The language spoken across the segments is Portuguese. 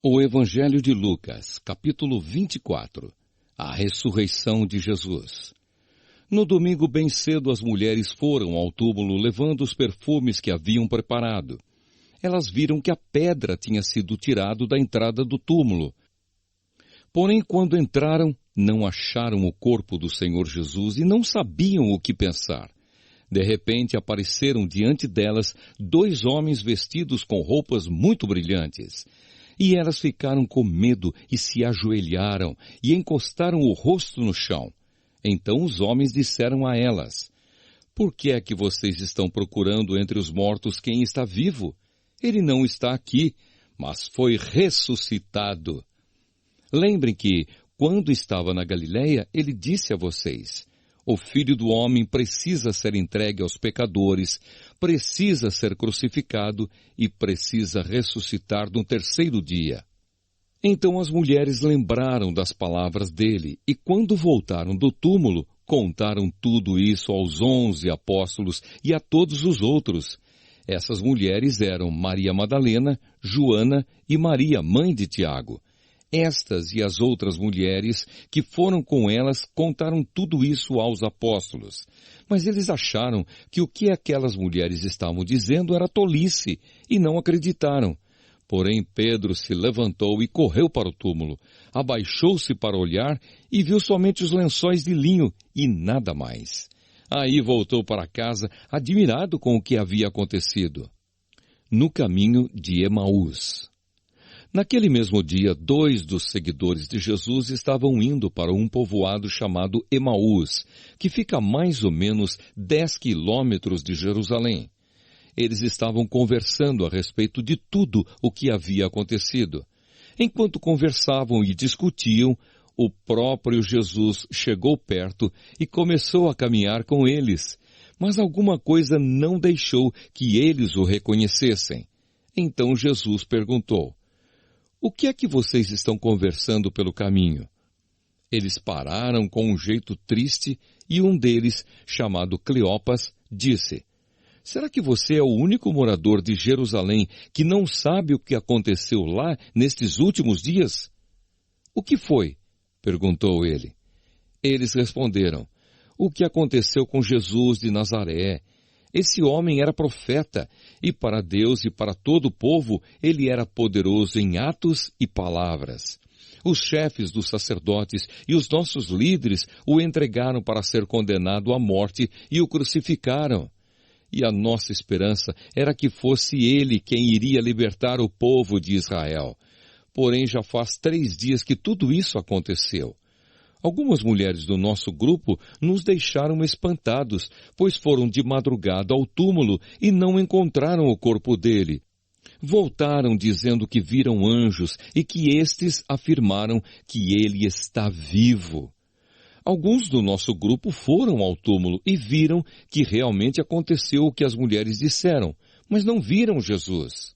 O Evangelho de Lucas, capítulo 24. A ressurreição de Jesus. No domingo bem cedo as mulheres foram ao túmulo levando os perfumes que haviam preparado. Elas viram que a pedra tinha sido tirada da entrada do túmulo. Porém, quando entraram, não acharam o corpo do Senhor Jesus e não sabiam o que pensar. De repente apareceram diante delas 2 homens vestidos com roupas muito brilhantes. E elas ficaram com medo e se ajoelharam e encostaram o rosto no chão. Então os homens disseram a elas: Por que é que vocês estão procurando entre os mortos quem está vivo? Ele não está aqui, mas foi ressuscitado. Lembrem que, quando estava na Galileia, ele disse a vocês: O Filho do Homem precisa ser entregue aos pecadores, precisa ser crucificado e precisa ressuscitar no 3º dia. Então as mulheres lembraram das palavras dele e, quando voltaram do túmulo, contaram tudo isso aos 11 apóstolos e a todos os outros. Essas mulheres eram Maria Madalena, Joana e Maria, mãe de Tiago. Estas e as outras mulheres que foram com elas contaram tudo isso aos apóstolos. Mas eles acharam que o que aquelas mulheres estavam dizendo era tolice e não acreditaram. Porém Pedro se levantou e correu para o túmulo, abaixou-se para olhar e viu somente os lençóis de linho e nada mais. Aí voltou para casa admirado com o que havia acontecido. No caminho de Emaús. Naquele mesmo dia, 2 dos seguidores de Jesus estavam indo para um povoado chamado Emaús, que fica a mais ou menos 10 quilômetros de Jerusalém. Eles estavam conversando a respeito de tudo o que havia acontecido. Enquanto conversavam e discutiam, o próprio Jesus chegou perto e começou a caminhar com eles, mas alguma coisa não deixou que eles o reconhecessem. Então Jesus perguntou: O que é que vocês estão conversando pelo caminho? Eles pararam com um jeito triste e um deles, chamado Cleopas, disse: Será que você é o único morador de Jerusalém que não sabe o que aconteceu lá nestes últimos dias? O que foi? Perguntou ele. Eles responderam: O que aconteceu com Jesus de Nazaré? Esse homem era profeta, e para Deus e para todo o povo ele era poderoso em atos e palavras. Os chefes dos sacerdotes e os nossos líderes o entregaram para ser condenado à morte e o crucificaram. E a nossa esperança era que fosse ele quem iria libertar o povo de Israel. Porém, já faz 3 dias que tudo isso aconteceu. Algumas mulheres do nosso grupo nos deixaram espantados, pois foram de madrugada ao túmulo e não encontraram o corpo dele. Voltaram dizendo que viram anjos e que estes afirmaram que ele está vivo. Alguns do nosso grupo foram ao túmulo e viram que realmente aconteceu o que as mulheres disseram, mas não viram Jesus.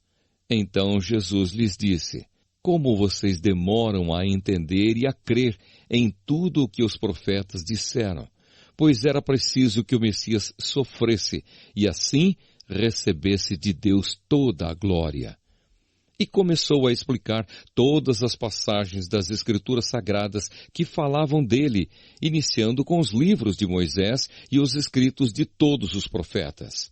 Então Jesus lhes disse: Como vocês demoram a entender e a crer em tudo o que os profetas disseram? Pois era preciso que o Messias sofresse e assim recebesse de Deus toda a glória. E começou a explicar todas as passagens das Escrituras Sagradas que falavam dele, iniciando com os livros de Moisés e os escritos de todos os profetas.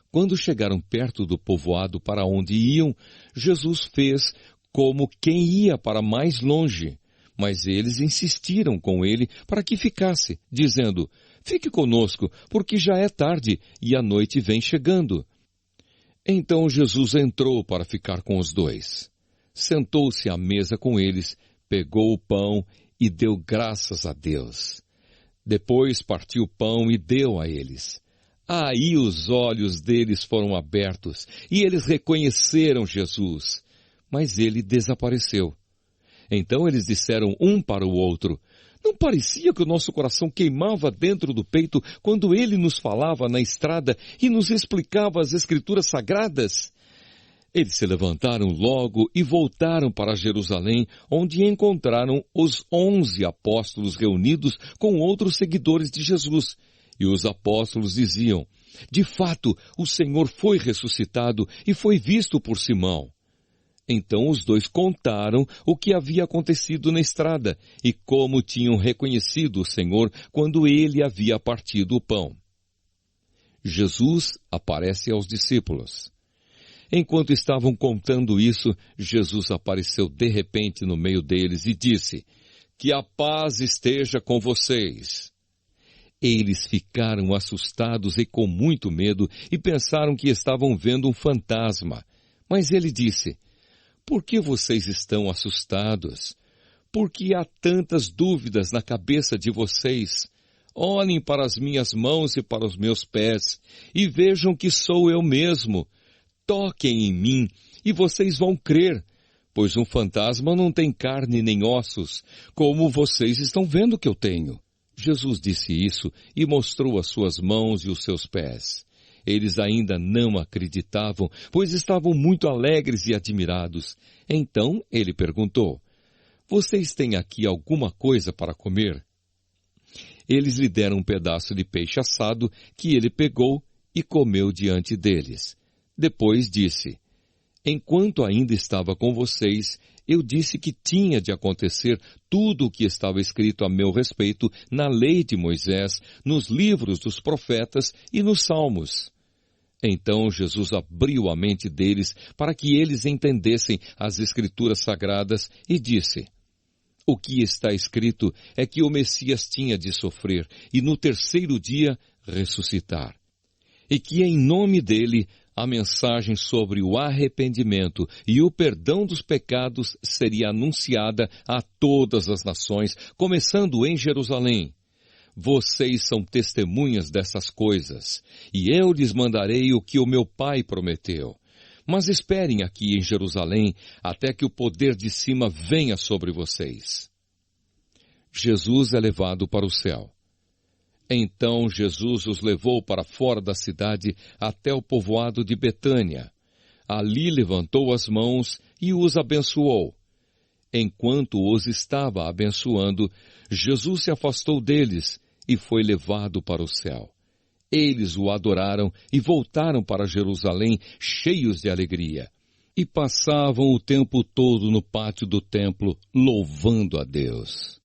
Quando chegaram perto do povoado para onde iam, Jesus fez como quem ia para mais longe, mas eles insistiram com ele para que ficasse, dizendo: Fique conosco, porque já é tarde e a noite vem chegando. Então Jesus entrou para ficar com os 2. Sentou-se à mesa com eles, pegou o pão e deu graças a Deus. Depois partiu o pão e deu a eles. Aí os olhos deles foram abertos e eles reconheceram Jesus, mas ele desapareceu. Então eles disseram um para o outro: Não parecia que o nosso coração queimava dentro do peito quando ele nos falava na estrada e nos explicava as Escrituras Sagradas? Eles se levantaram logo e voltaram para Jerusalém, onde encontraram os 11 apóstolos reunidos com outros seguidores de Jesus. E os apóstolos diziam: De fato, o Senhor foi ressuscitado e foi visto por Simão. Então os dois contaram o que havia acontecido na estrada e como tinham reconhecido o Senhor quando ele havia partido o pão. Jesus aparece aos discípulos. Enquanto estavam contando isso, Jesus apareceu de repente no meio deles e disse: "Que a paz esteja com vocês." Eles ficaram assustados e com muito medo e pensaram que estavam vendo um fantasma. Mas ele disse: "Por que vocês estão assustados? Por que há tantas dúvidas na cabeça de vocês? Olhem para as minhas mãos e para os meus pés e vejam que sou eu mesmo. Toquem em mim e vocês vão crer, pois um fantasma não tem carne nem ossos, como vocês estão vendo que eu tenho." Jesus disse isso e mostrou as suas mãos e os seus pés. Eles ainda não acreditavam, pois estavam muito alegres e admirados. Então ele perguntou: "Vocês têm aqui alguma coisa para comer?" Eles lhe deram um pedaço de peixe assado que ele pegou e comeu diante deles. Depois disse: "Enquanto ainda estava com vocês, eu disse que tinha de acontecer tudo o que estava escrito a meu respeito na lei de Moisés, nos livros dos profetas e nos salmos." Então Jesus abriu a mente deles para que eles entendessem as Escrituras Sagradas e disse: "O que está escrito é que o Messias tinha de sofrer e no terceiro dia ressuscitar, e que em nome dele a mensagem sobre o arrependimento e o perdão dos pecados seria anunciada a todas as nações, começando em Jerusalém. Vocês são testemunhas dessas coisas, e eu lhes mandarei o que o meu Pai prometeu. Mas esperem aqui em Jerusalém até que o poder de cima venha sobre vocês." Jesus é levado para o céu. Então Jesus os levou para fora da cidade até o povoado de Betânia. Ali levantou as mãos e os abençoou. Enquanto os estava abençoando, Jesus se afastou deles e foi levado para o céu. Eles o adoraram e voltaram para Jerusalém cheios de alegria. E passavam o tempo todo no pátio do templo, louvando a Deus.